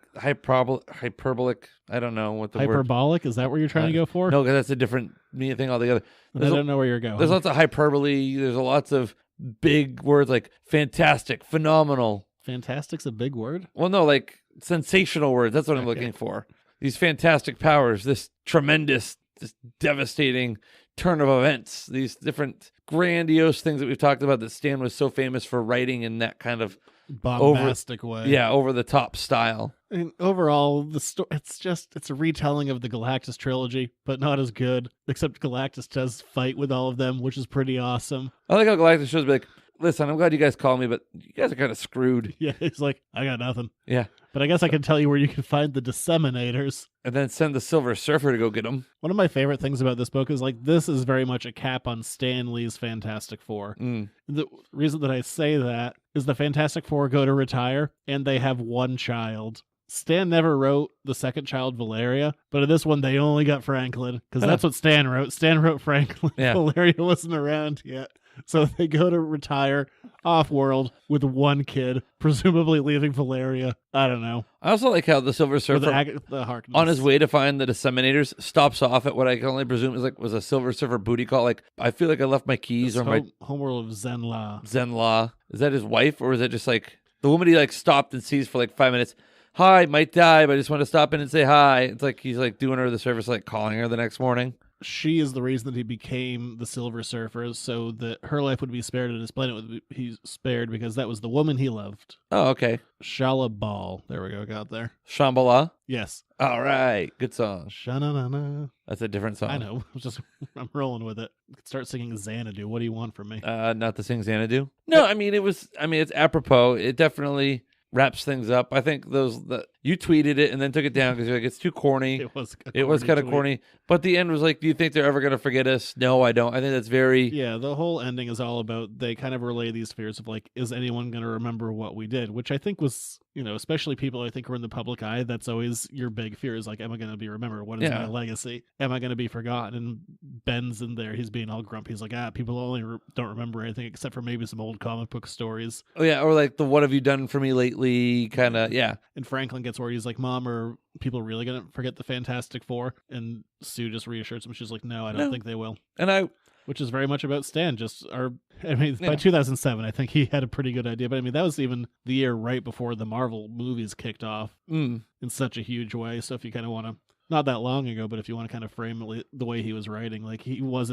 I don't know what the word. Hyperbolic? Is that what you're trying to go for? No, because that's a different thing altogether. I don't know where you're going. There's lots of hyperbole. There's lots of big words like fantastic, phenomenal. Fantastic's a big word. Well, no, like sensational words. That's what I'm looking for. These fantastic powers, this tremendous, this devastating turn of events, these different grandiose things that we've talked about that Stan was so famous for writing in that kind of Bombastic way. Yeah, over the top style. I mean, overall, the story, it's a retelling of the Galactus trilogy, but not as good, except Galactus does fight with all of them, which is pretty awesome. I like how Galactus shows be like, listen, I'm glad you guys called me, but you guys are kind of screwed. Yeah, he's like, I got nothing. Yeah. But I guess I can tell you where you can find the Disseminators. And then send the Silver Surfer to go get them. One of my favorite things about this book is like this is very much a cap on Stan Lee's Fantastic Four. The reason that I say that is the Fantastic Four go to retire and they have one child. Stan never wrote the second child, Valeria, but in this one they only got Franklin because that's what Stan wrote. Stan wrote Franklin. Yeah. Valeria wasn't around yet. So they go to retire off-world with one kid, presumably leaving Valeria. I don't know. I also like how the Silver Or Surfer, the Harkness. on his way to find the Disseminators, stops off at what I can only presume was a Silver Surfer booty call. Like, I feel like I left my keys or my homeworld of Zenla. Zenla. Is that his wife, or is that just like the woman he like stopped and sees for like 5 minutes? Hi, might die, but I just want to stop in and say hi. It's like he's like doing her the service, like calling her the next morning. She is the reason that he became the Silver Surfer, so that her life would be spared and his planet would be spared because that was the woman he loved. Oh, okay. Shala Ball. There we go. Got there. Shambhala. Yes. All right. Good song. Sha-na-na-na. That's a different song. I know. I'm rolling with it. Start singing Xanadu. What do you want from me? Not the sing Xanadu. No, I mean it's apropos. It definitely wraps things up. I think you tweeted it and then took it down because you're like, it's too corny. It was kind of corny. But the end was like, do you think they're ever going to forget us? No, I don't. I think that's very... Yeah, the whole ending is all about, they kind of relay these fears of like, is anyone going to remember what we did? Which I think was, especially people I think who are in the public eye, that's always your big fear is like, am I going to be remembered? What is my legacy? Am I going to be forgotten? And Ben's in there. He's being all grumpy. He's like, people only don't remember anything except for maybe some old comic book stories. Oh, yeah. Or like the what have you done for me lately kind of, yeah. And Franklin gets worried. He's like, Mom, are people really going to forget the Fantastic Four? And Sue just reassures him. She's like, no, I don't think they will. Which is very much about Stan. By 2007, I think he had a pretty good idea. But I mean, that was even the year right before the Marvel movies kicked off in such a huge way. So if you kind of want to, not that long ago, but if you want to kind of frame it the way he was writing, like he was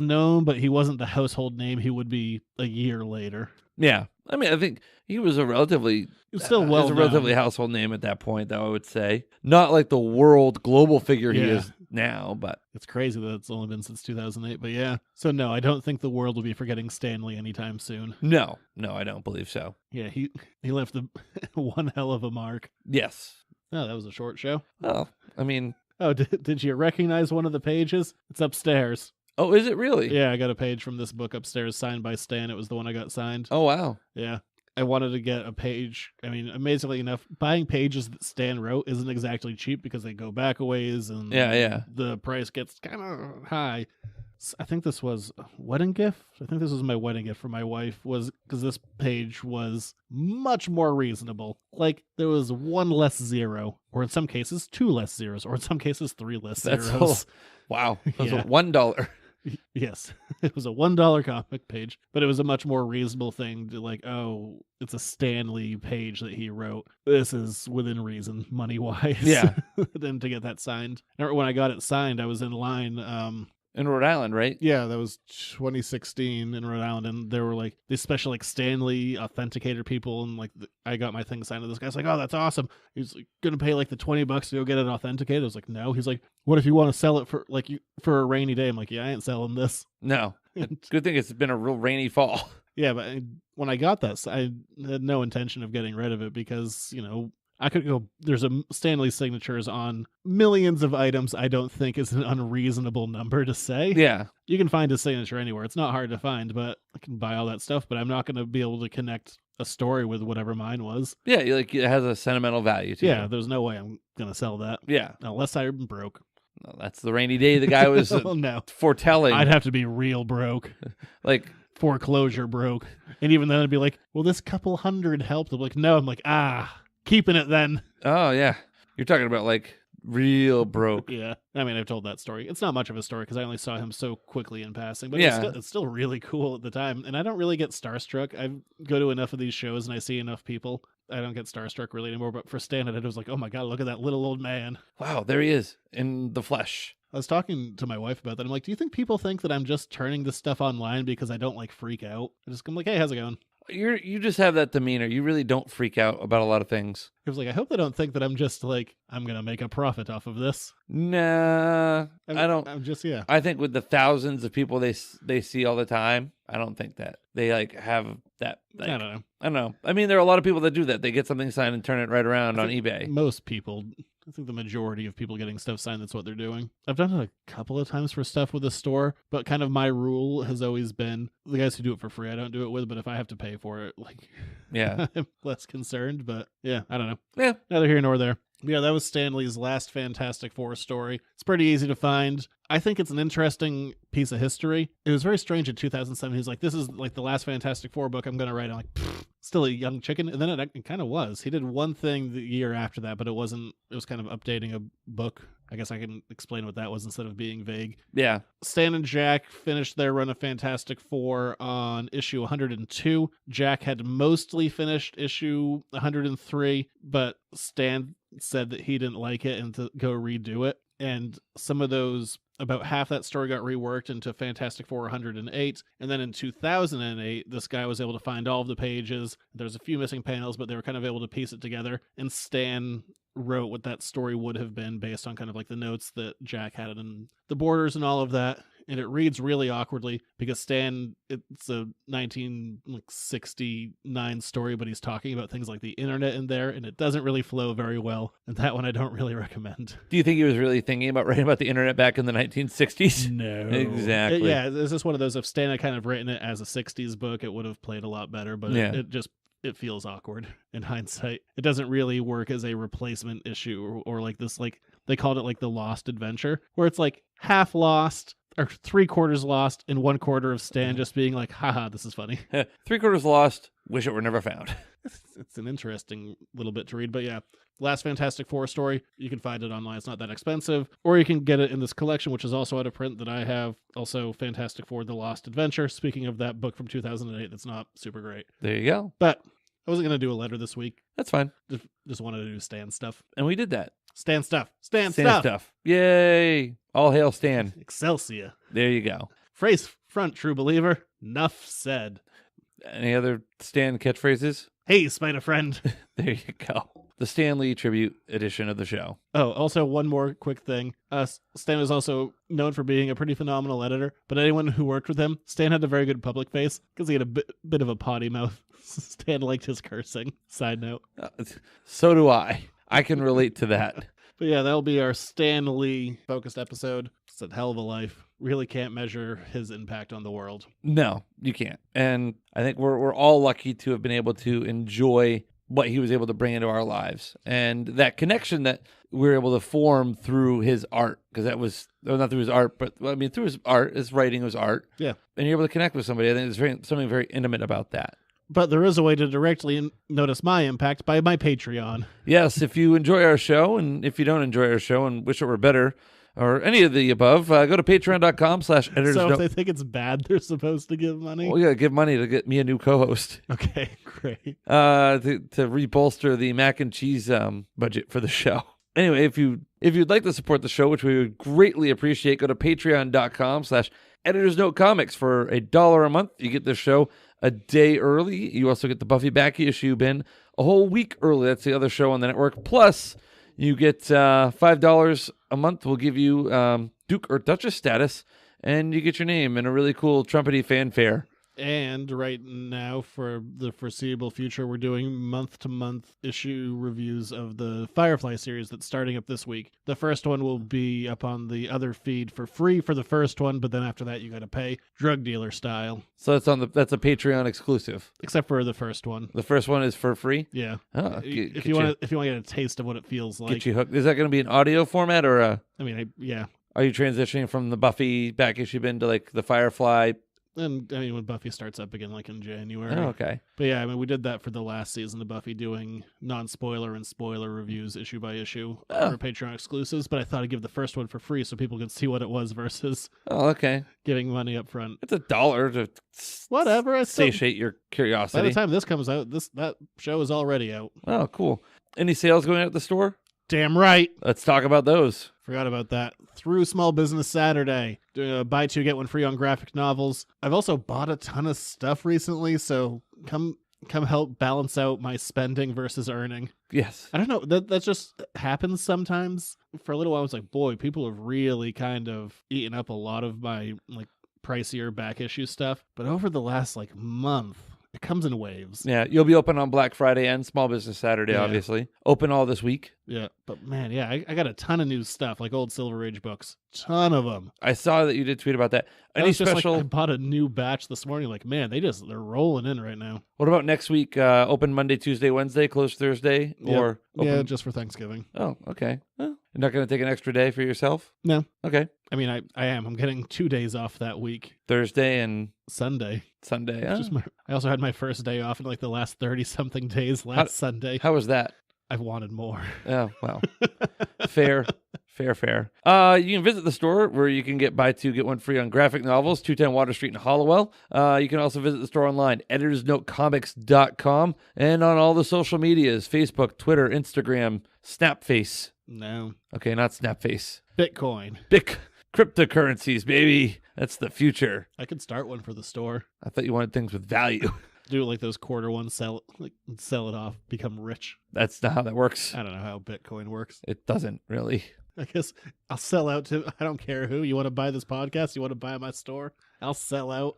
known, but he wasn't the household name he would be a year later. Yeah. I mean, I think he was a relatively household name at that point, though, I would say. Not like the world global figure he is now, but it's crazy that it's only been since 2008. But yeah. So no, I don't think the world will be forgetting Stan Lee anytime soon. No, I don't believe so. Yeah, he left one hell of a mark. Yes. Oh, that was a short show. Well, I mean... Oh, did you recognize one of the pages? It's upstairs. Oh, is it really? Yeah, I got a page from this book upstairs signed by Stan. It was the one I got signed. Oh, wow. Yeah. I wanted to get a page. I mean, amazingly enough, buying pages that Stan wrote isn't exactly cheap because they go back a ways and the price gets kind of high. I think this was a wedding gift. I think this was my wedding gift for my wife, was because this page was much more reasonable. Like there was one less zero, or in some cases 2 less zeros, or in some cases 3 less zeros. Wow. That was $1. Yes, it was a $1 comic page, but it was a much more reasonable thing to like, oh, it's a Stan Lee page that he wrote. This is within reason, money-wise. Yeah. Then to get that signed. I remember when I got it signed, I was in line. In Rhode Island, right? Yeah, that was 2016 in Rhode Island, and there were like these special like Stan Lee authenticator people, and like I got my thing signed to this guy's like, oh, that's awesome. He's like, gonna pay like the $20 to go get it authenticated. I was like, no. He's like, what if you want to sell it for a rainy day? I'm like, yeah, I ain't selling this. No. Good thing it's been a real rainy fall. Yeah, but when I got that, I had no intention of getting rid of it because I could go, there's a Stan Lee signatures on millions of items. I don't think is an unreasonable number to say. Yeah. You can find his signature anywhere. It's not hard to find, but I can buy all that stuff, but I'm not going to be able to connect a story with whatever mine was. Yeah, like it has a sentimental value to Yeah, you. there's no way I'm going to sell that. Yeah. Unless I'm broke. Well, that's the rainy day the guy was Oh, no. foretelling. I'd have to be real broke. Like, Foreclosure broke. And even then I'd be like, well, this couple hundred helped. I'm like, no. I'm like, keeping it then. oh, yeah. You're talking about like real broke. Yeah. I mean, I've told that story. It's not much of a story because I only saw him so quickly in passing, but Yeah. it's still really cool at the time. And I don't really get starstruck. I go to enough of these shows and I see enough people. I don't get starstruck really anymore. But for Stan, it was like, oh my God, look at that little old man. Wow, there he is in the flesh. I was talking to my wife about that. I'm like, do you think people think that I'm just turning this stuff online because I don't like freak out? I'm like, hey, how's it going? You just have that demeanor. You really don't freak out about a lot of things. I was like, I hope they don't think that I'm just like, I'm going to make a profit off of this. Nah, I don't. I'm just, yeah. I think with the thousands of people they see all the time, I don't think that they like have that. Like, I don't know. I don't know. I mean, there are a lot of people that do that. They get something signed and turn it right around I on think eBay. Most people, I think the majority of people getting stuff signed, that's what they're doing. I've done it a couple of times for stuff with a store, but kind of my rule has always been the guys who do it for free, I don't do it with, but if I have to pay for it, like, Yeah. I'm less concerned, but yeah, I don't know. Yeah. Neither here nor there. Yeah, that was Stan Lee's last Fantastic Four story. It's pretty easy to find. I think it's an interesting piece of history. It was very strange in 2007. He's like, this is like the last Fantastic Four book I'm going to write. I'm like, still a young chicken. And then it kind of was. He did one thing the year after that, but it was kind of updating a book. I guess I can explain what that was instead of being vague. Yeah. Stan and Jack finished their run of Fantastic Four on issue 102. Jack had mostly finished issue 103, but Stan said that he didn't like it and to go redo it. And some of those, about half that story got reworked into Fantastic Four 108. And then in 2008, this guy was able to find all of the pages. There's a few missing panels, but they were kind of able to piece it together. And Stan wrote what that story would have been based on kind of like the notes that Jack had and the borders and all of that. And it reads really awkwardly because Stan, it's a 1969 story, but he's talking about things like the internet in there, and it doesn't really flow very well. And that one I don't really recommend. Do you think he was really thinking about writing about the internet back in the 1960s? No. Exactly. It's just one of those, if Stan had kind of written it as a 60s book, it would have played a lot better, but Yeah. it feels awkward in hindsight. It doesn't really work as a replacement issue or like this, like they called it like the Lost Adventure, where it's like half lost or 3/4 lost and 1/4 of Stan just being like, haha, this is funny. 3/4 lost. Wish it were never found. It's an interesting little bit to read, but yeah. Last Fantastic Four story, you can find it online. It's not that expensive. Or you can get it in this collection, which is also out of print that I have. Also, Fantastic Four, The Lost Adventure. Speaking of that book from 2008, that's not super great. There you go. But I wasn't going to do a letter this week. That's fine. Just wanted to do Stan stuff. And we did that. Stan stuff. Stan Stan stuff. Yay. All hail Stan. Excelsior. There you go. Phrase front, true believer. Nuff said. Any other Stan catchphrases? Hey, spider friend. There you go. The Stan Lee tribute edition of the show. Oh, also one more quick thing. Stan is also known for being a pretty phenomenal editor, but anyone who worked with him, Stan had a very good public face because he had a bit of a potty mouth. Stan liked his cursing. Side note. So do I. I can relate to that. But yeah, that'll be our Stan Lee focused episode. It's a hell of a life. Really can't measure his impact on the world. No, you can't. And I think we're all lucky to have been able to enjoy what he was able to bring into our lives and that connection that we were able to form through his art, because that was not through his art, but I mean through his art, his writing was art. Yeah, and you're able to connect with somebody. I think there's something very intimate about that. But there is a way to directly notice my impact by my Patreon. Yes, if you enjoy our show, and if you don't enjoy our show and wish it were better, or any of the above, go to patreon.com/editors. So if they think it's bad, they're supposed to give money? Well, yeah, give money to get me a new co-host. Okay, great. To rebolster the mac and cheese budget for the show. Anyway, if you'd like to support the show, which we would greatly appreciate, go to patreon.com/editorsnotecomics for $1 a month. You get the show a day early. You also get the Buffy Backy issue bin a whole week early. That's the other show on the network. Plus, you get $5 a month. We'll give you Duke or Duchess status, and you get your name and a really cool trumpety fanfare. And right now, for the foreseeable future, we're doing month-to-month issue reviews of the Firefly series that's starting up this week. The first one will be up on the other feed for free for the first one, but then after that you got to pay, drug dealer style. So that's a Patreon exclusive. Except for the first one. The first one is for free? Yeah. Oh, if you want to get a taste of what it feels like. Get you hooked. Is that going to be an audio format or a... I mean, yeah. Are you transitioning from the Buffy back issue bin to like the Firefly? And I mean, when Buffy starts up again, like in January. Oh, okay. But yeah, I mean, we did that for the last season of Buffy, doing non-spoiler and spoiler reviews issue by issue for Patreon exclusives. But I thought I'd give the first one for free so people could see what it was versus okay, giving money up front. It's $1 to whatever. I satiate your curiosity. By the time this comes out, that show is already out. Oh, cool. Any sales going out at the store? Damn right. Let's talk about those. Forgot about that. Through Small Business Saturday, doing a buy two, get one free on graphic novels. I've also bought a ton of stuff recently, so come help balance out my spending versus earning. Yes. I don't know. That just happens sometimes. For a little while, I was like, boy, people have really kind of eaten up a lot of my like pricier back issue stuff. But over the last like month, it comes in waves. Yeah, you'll be open on Black Friday and Small Business Saturday, obviously. Open all this week. Yeah, but man, yeah, I got a ton of new stuff, like old Silver Age books. Ton of them. I saw that you did tweet about that. Any special? I bought a new batch this morning. Like, man, they're rolling in right now. What about next week? Open Monday, Tuesday, Wednesday, closed Thursday, or open... yeah, just for Thanksgiving. Oh, okay. Well, you're not going to take an extra day for yourself? No. Okay. I mean, I am. I'm getting 2 days off that week. Thursday and Sunday. I also had my first day off in like the last 30-something days Sunday. How was that? I've wanted more. Oh, well. Fair. You can visit the store where you can buy two, get one free on graphic novels, 210 Water Street in Hollowell. You can also visit the store online, editorsnotecomics.com, and on all the social medias, Facebook, Twitter, Instagram, Snapface. No. Okay, not Snapface. Bitcoin. Cryptocurrencies, baby. That's the future. I could start one for the store. I thought you wanted things with value. Do like those quarter ones, sell it off, become rich. That's not how that works. I don't know how Bitcoin works. It doesn't really. I guess I'll sell out to, I don't care who. You want to buy this podcast? You want to buy my store? I'll sell out.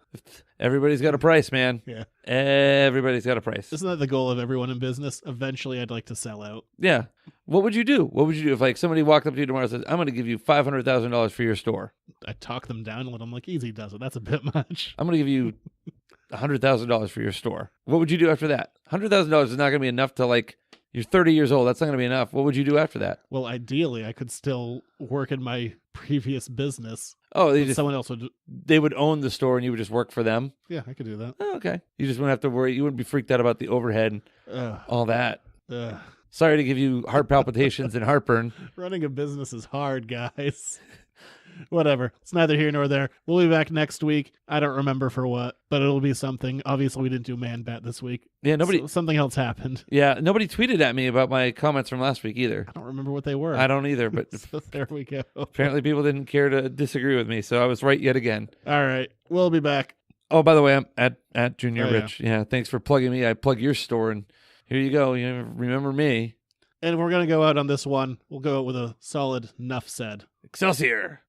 Everybody's got a price, man. Yeah. Everybody's got a price. Isn't that the goal of everyone in business? Eventually, I'd like to sell out. Yeah. What would you do? What would you do if like somebody walked up to you tomorrow and says, I'm going to give you $500,000 for your store? I'd talk them down and let them like, easy does it. That's a bit much. I'm going to give you $100,000 for your store. What would you do after that? $100,000 is not going to be enough to like, you're 30 years old. That's not going to be enough. What would you do after that? Well, ideally, I could still work in my previous business. Oh, someone else would. They would own the store and you would just work for them? Yeah, I could do that. Oh, okay. You just wouldn't have to worry. You wouldn't be freaked out about the overhead and all that. Sorry to give you heart palpitations and heartburn. Running a business is hard, guys. Whatever. It's neither here nor there. We'll be back next week. I don't remember for what, but it'll be something. Obviously, we didn't do Man Bat this week. Yeah, something else happened. Yeah, nobody tweeted at me about my comments from last week either. I don't remember what they were. I don't either, but so there we go. Apparently, people didn't care to disagree with me, so I was right yet again. All right, we'll be back. Oh, by the way, I'm at Junior Rich. Yeah, thanks for plugging me. I plug your store, and here you go. You remember me. And we're gonna go out on this one. We'll go out with a solid "Nuff said." Excelsior.